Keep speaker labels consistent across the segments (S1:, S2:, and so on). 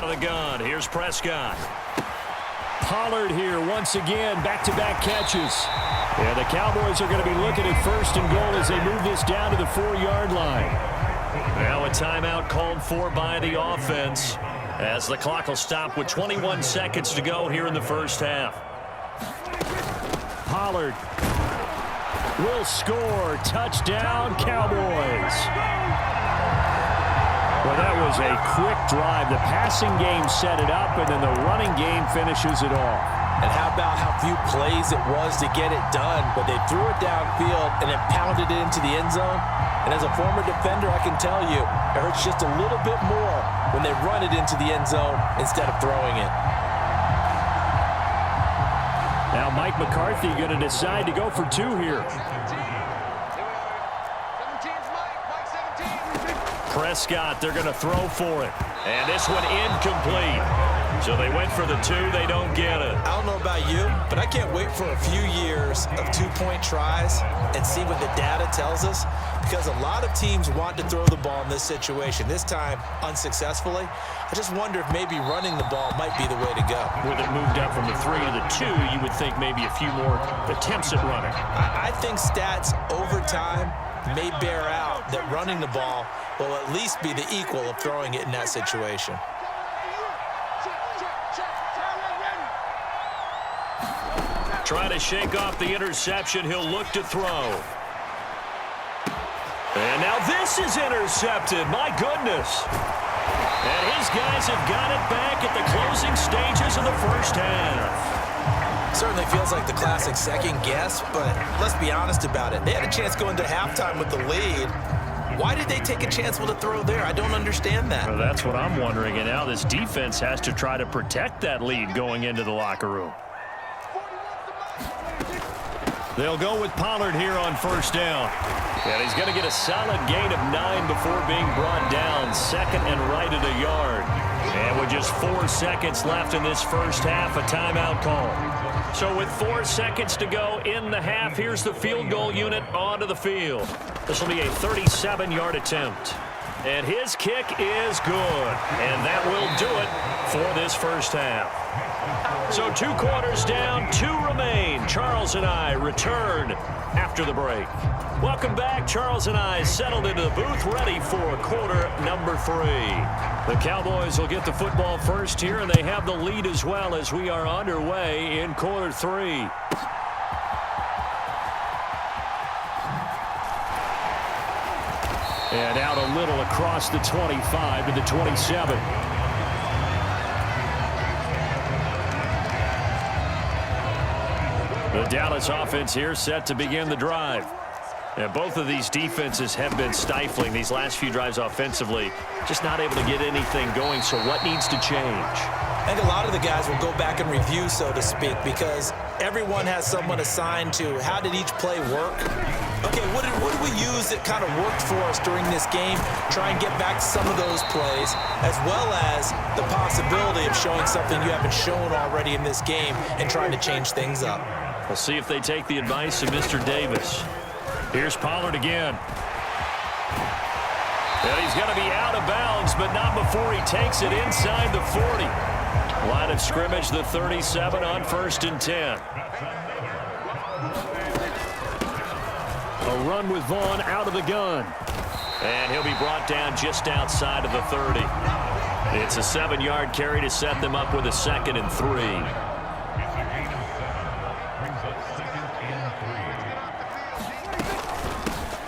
S1: Out of the gun, here's Prescott.
S2: Pollard here once again, back-to-back catches. Yeah, the Cowboys are going to be looking at first and goal as they move this down to the 4-yard line.
S1: Now a timeout called for by the offense as the clock will stop with 21 seconds to go here in the first half.
S2: Pollard will score. Touchdown, Cowboys. Well, that was a quick drive. The passing game set it up, and then the running game finishes it off.
S3: And how about how few plays it was to get it done, but they threw it downfield and then pounded it into the end zone. And as a former defender, I can tell you, it hurts just a little bit more when they run it into the end zone instead of throwing it.
S2: Now Mike McCarthy going to decide to go for two here.
S1: Prescott, they're going to throw for it. And this one incomplete. So they went for the two. They don't get it.
S3: I don't know about you, but I can't wait for a few years of two-point tries and see what the data tells us, because a lot of teams want to throw the ball in this situation, this time unsuccessfully. I just wonder if maybe running the ball might be the way to go.
S1: With it moved up from the 3 to the 2, you would think maybe a few more attempts at running.
S3: I think stats over time may bear out that running the ball will at least be the equal of throwing it in that situation.
S1: Trying to shake off the interception. He'll look to throw. And now this is intercepted. My goodness. And his guys have got it back at the closing stages of the first half.
S3: Certainly feels like the classic second guess, but let's be honest about it. They had a chance going to halftime with the lead. Why did they take a chance with a throw there? I don't understand that.
S1: Well, that's what I'm wondering. And now this defense has to try to protect that lead going into the locker room. They'll go with Pollard here on first down. And he's going to get a solid gain of 9 before being brought down. Second and right at a yard. And with just 4 seconds left in this first half, a timeout call. So with 4 seconds to go in the half, here's the field goal unit onto the field. This will be a 37-yard attempt. And his kick is good. And that will do it for this first half. So 2 quarters down, 2 remain. Charles and I return after the break. Welcome back. Charles and I settled into the booth, ready for quarter number 3. The Cowboys will get the football first here, and they have the lead as well as we are underway in quarter 3.
S2: And out a little across the 25 to the 27.
S1: The Dallas offense here set to begin the drive. And both of these defenses have been stifling these last few drives offensively. Just not able to get anything going, so what needs to change?
S3: I think a lot of the guys will go back and review, so to speak, because everyone has someone assigned to how did each play work. Okay, what did we use that kind of worked for us during this game? Try and get back to some of those plays, as well as the possibility of showing something you haven't shown already in this game and trying to change things up.
S1: We'll see if they take the advice of Mr. Davis. Here's Pollard again. And he's going to be out of bounds, but not before he takes it inside the 40. Line of scrimmage, the 37 on 1st and 10.
S2: A run with Vaughn out of the gun.
S1: And he'll be brought down just outside of the 30. It's a 7-yard carry to set them up with a 2nd and 3.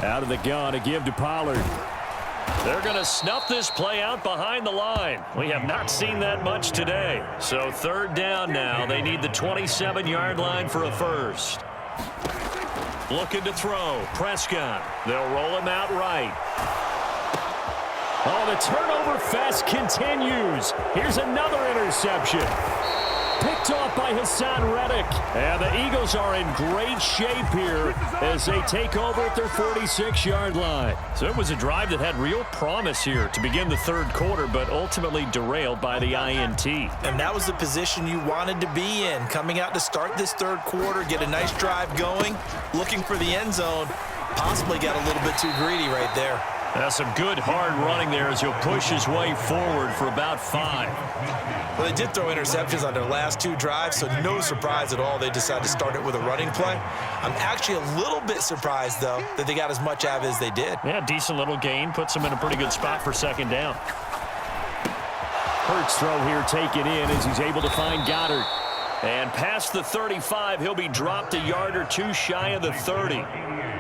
S2: Out of the gun, a give to Pollard.
S1: They're going to snuff this play out behind the line. We have not seen that much today. So 3rd down now. They need the 27-yard line for a first. Looking to throw. Prescott. They'll roll him out right.
S2: Oh, the turnover fest continues. Here's another interception. Picked off by Hassan Reddick. And the Eagles are in great shape here as they take over at their 46-yard line.
S1: So it was a drive that had real promise here to begin the 3rd quarter, but ultimately derailed by the INT.
S3: And that was the position you wanted to be in, coming out to start this 3rd quarter, get a nice drive going, looking for the end zone. Possibly got a little bit too greedy right there.
S1: That's some good hard running there as he'll push his way forward for about 5.
S3: Well, they did throw interceptions on their last 2 drives, so no surprise at all they decided to start it with a running play. I'm actually a little bit surprised, though, that they got as much out of it as they did.
S2: Yeah, decent little gain. Puts them in a pretty good spot for second down. Hurts throw here taken in as he's able to find Goddard.
S1: And past the 35, he'll be dropped a yard or 2 shy of the 30.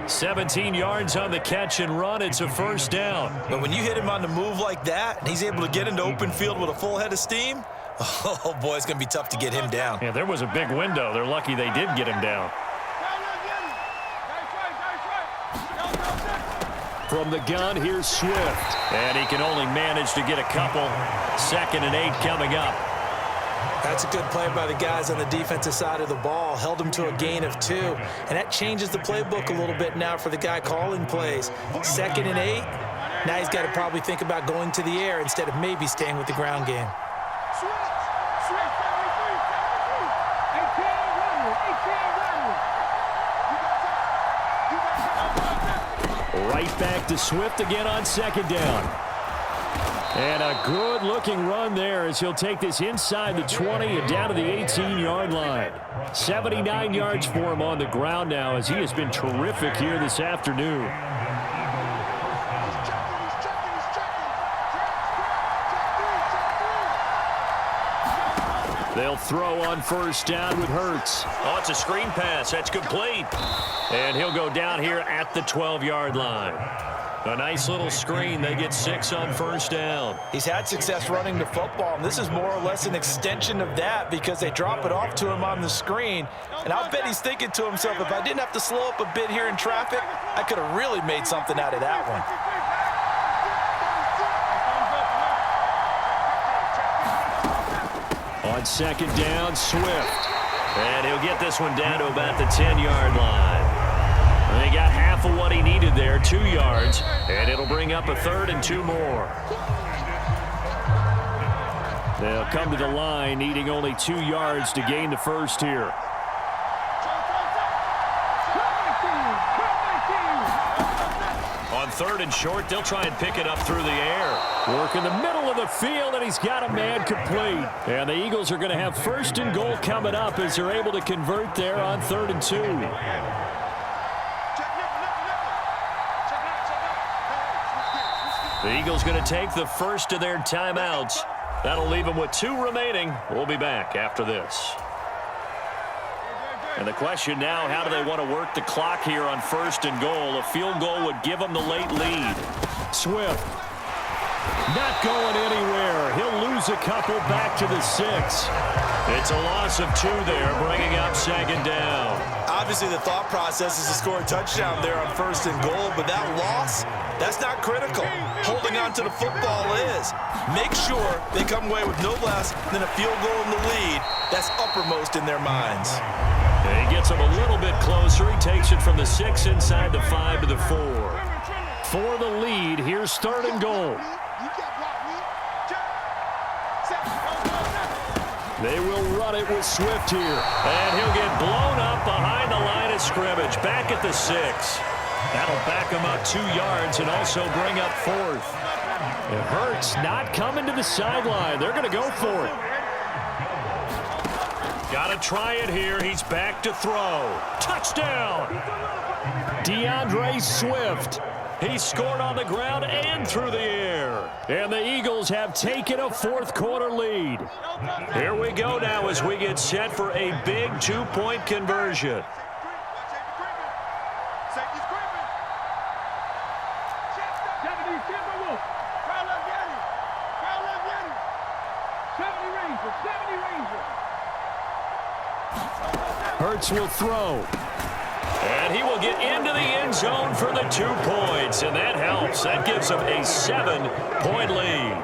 S1: 17 yards on the catch and run. It's a first down.
S3: But when you hit him on the move like that, and he's able to get into open field with a full head of steam, oh, boy, it's going to be tough to get him down.
S2: Yeah, there was a big window. They're lucky they did get him down.
S1: From the gun, here's Swift. And he can only manage to get a couple. 2nd and 8 coming up.
S3: That's a good play by the guys on the defensive side of the ball. Held him to a gain of 2. And that changes the playbook a little bit now for the guy calling plays. 2nd and 8. Now he's got to probably think about going to the air instead of maybe staying with the ground game.
S2: Right back to Swift again on 2nd down. And a good-looking run there as he'll take this inside the 20 and down to the 18-yard line. 79 yards for him on the ground now as he has been terrific here this afternoon. They'll throw on first down with Hurts.
S1: Oh, it's a screen pass. That's complete.
S2: And he'll go down here at the 12-yard line. A nice little screen. They get 6 on first down.
S3: He's had success running the football, and this is more or less an extension of that because they drop it off to him on the screen. And I'll bet he's thinking to himself, if I didn't have to slow up a bit here in traffic, I could have really made something out of that one.
S2: On 2nd down, Swift. And he'll get this one down to about the 10-yard line. And they got half of what he needed there, 2 yards, and it'll bring up a 3rd and 2 more. They'll come to the line, needing only 2 yards to gain the first here.
S1: On 3rd and short, they'll try and pick it up through the air.
S2: Work in the middle of the field, and he's got a man complete. And the Eagles are going to have 1st and goal coming up as they're able to convert there on 3rd and 2.
S1: The Eagles going to take the first of their timeouts. That'll leave them with 2 remaining. We'll be back after this. And the question now, how do they want to work the clock here on 1st and goal? A field goal would give them the late lead.
S2: Swift not going anywhere. He'll lose a couple back to the 6.
S1: It's a loss of 2 there, bringing up 2nd down.
S3: Obviously, the thought process is to score a touchdown there on 1st and goal, but that loss, that's not critical. Holding on to the football is. Make sure they come away with no less than a field goal in the lead. That's uppermost in their minds.
S1: And he gets them a little bit closer. He takes it from the 6 inside the 5 to the 4.
S2: For the lead, here's 3rd and goal. They will run it with Swift here.
S1: And he'll get blown up behind the line of scrimmage. Back at the 6.
S2: That'll back him up 2 yards and also bring up 4th. It hurts not coming to the sideline. They're going to go for it.
S1: Got to try it here. He's back to throw. Touchdown!
S2: DeAndre Swift.
S1: He scored on the ground and through the air.
S2: And the Eagles have taken a 4th quarter lead.
S1: Here we go now as we get set for a big 2-point conversion.
S2: Hurts will throw.
S1: And he will get into the end zone for the 2 points. And that helps. That gives them a 7-point lead.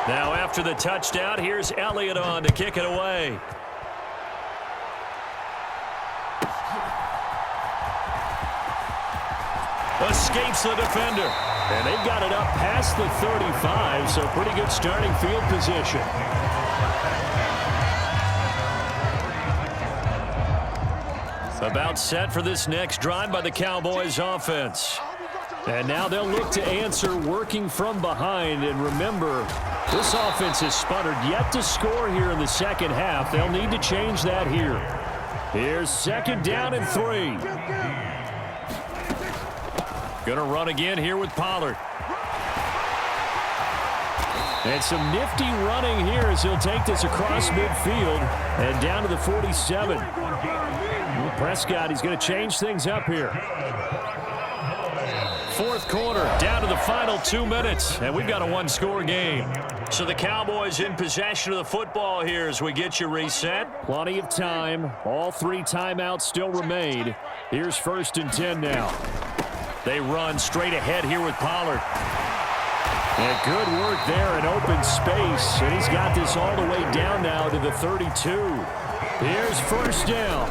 S1: Now after the touchdown, here's Elliott on to kick it away. Escapes the defender.
S2: And they've got it up past the 35, so pretty good starting field position. About set for this next drive by the Cowboys offense. And now they'll look to answer working from behind. And remember, this offense has sputtered yet to score here in the second half. They'll need to change that here. Here's second down and 3. Gonna run again here with Pollard. And some nifty running here as he'll take this across midfield and down to the 47. Prescott, he's going to change things up here. Fourth quarter, down to the final 2 minutes, and we've got a one-score game. So the Cowboys in possession of the football here as we get you reset. Plenty of time. All 3 timeouts still remain. Here's 1st and 10 now. They run straight ahead here with Pollard. And good work there in open space. And he's got this all the way down now to the 32. Here's 1st down.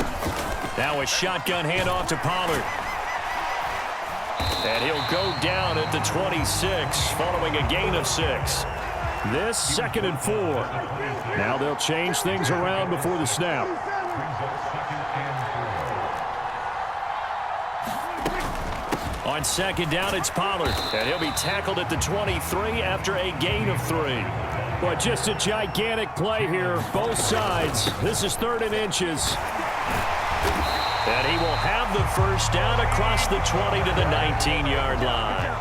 S2: Now a shotgun handoff to Pollard. And he'll go down at the 26 following a gain of 6. This 2nd and 4. Now they'll change things around before the snap. On 2nd down, it's Pollard. And he'll be tackled at the 23 after a gain of 3. But just a gigantic play here, both sides. This is 3rd and inches. And he will have the 1st down across the 20 to the 19-yard line.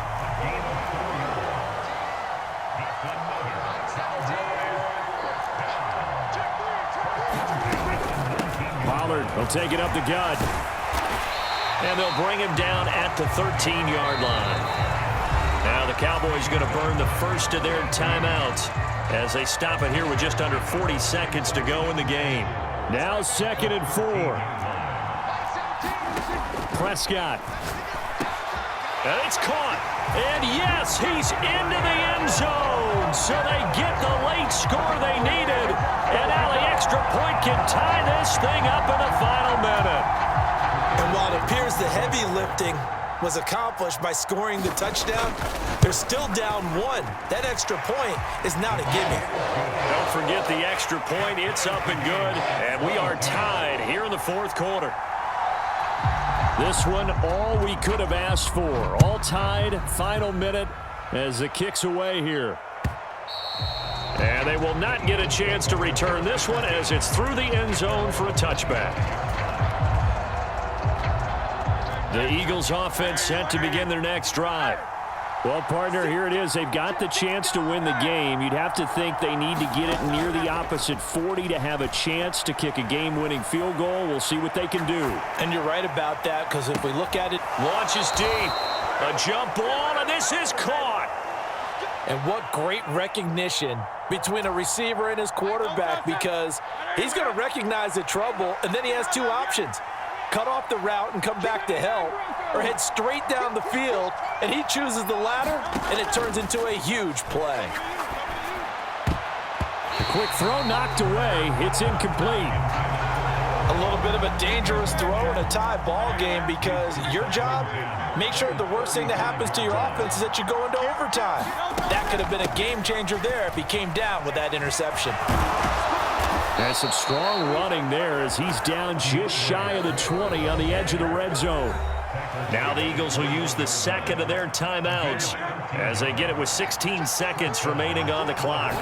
S2: Pollard will take it up the gut. And they'll bring him down at the 13-yard line. Now the Cowboys going to burn the first of their timeouts as they stop it here with just under 40 seconds to go in the game. Now 2nd and 4. Prescott. And it's caught. And yes, he's into the end zone. So they get the late score they needed. And now the extra point can tie this thing up in the final minute.
S3: And while it appears the heavy lifting was accomplished by scoring the touchdown, they're still down 1. That extra point is not a gimme.
S2: Don't forget the extra point. It's up and good. And we are tied here in the 4th quarter. This one, all we could have asked for. All tied, final minute as the kick's away here. And they will not get a chance to return this one as it's through the end zone for a touchback. The Eagles offense set to begin their next drive. Well, partner, here it is. They've got the chance to win the game. You'd have to think they need to get it near the opposite 40 to have a chance to kick a game-winning field goal. We'll see what they can do.
S3: And you're right about that, because if we look at it,
S2: launches deep. A jump ball, and this is caught.
S3: And what great recognition between a receiver and his quarterback, because he's going to recognize the trouble, and then he has 2 options. Cut off the route and come back to help, or head straight down the field, and he chooses the latter, and it turns into a huge play.
S2: The quick throw knocked away. It's incomplete.
S3: A little bit of a dangerous throw in a tie ball game, because your job, make sure the worst thing that happens to your offense is that you go into overtime. That could have been a game changer there if he came down with that interception.
S2: There's some strong running there as he's down just shy of the 20 on the edge of the red zone. Now the Eagles will use the 2nd of their timeouts as they get it with 16 seconds remaining on the clock.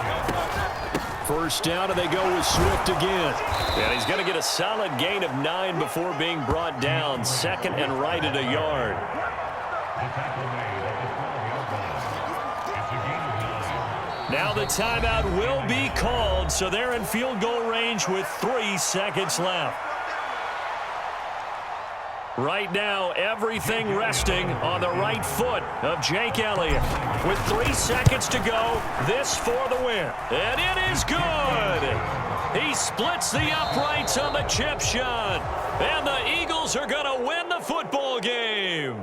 S2: 1st down, and they go with Swift again. And he's going to get a solid gain of 9 before being brought down. 2nd and right at a yard. Now the timeout will be called, so they're in field goal range with 3 seconds left. Right now, everything resting on the right foot of Jake Elliott. With 3 seconds to go, this for the win. And it is good! He splits the uprights on the chip shot. And the Eagles are going to win the football game.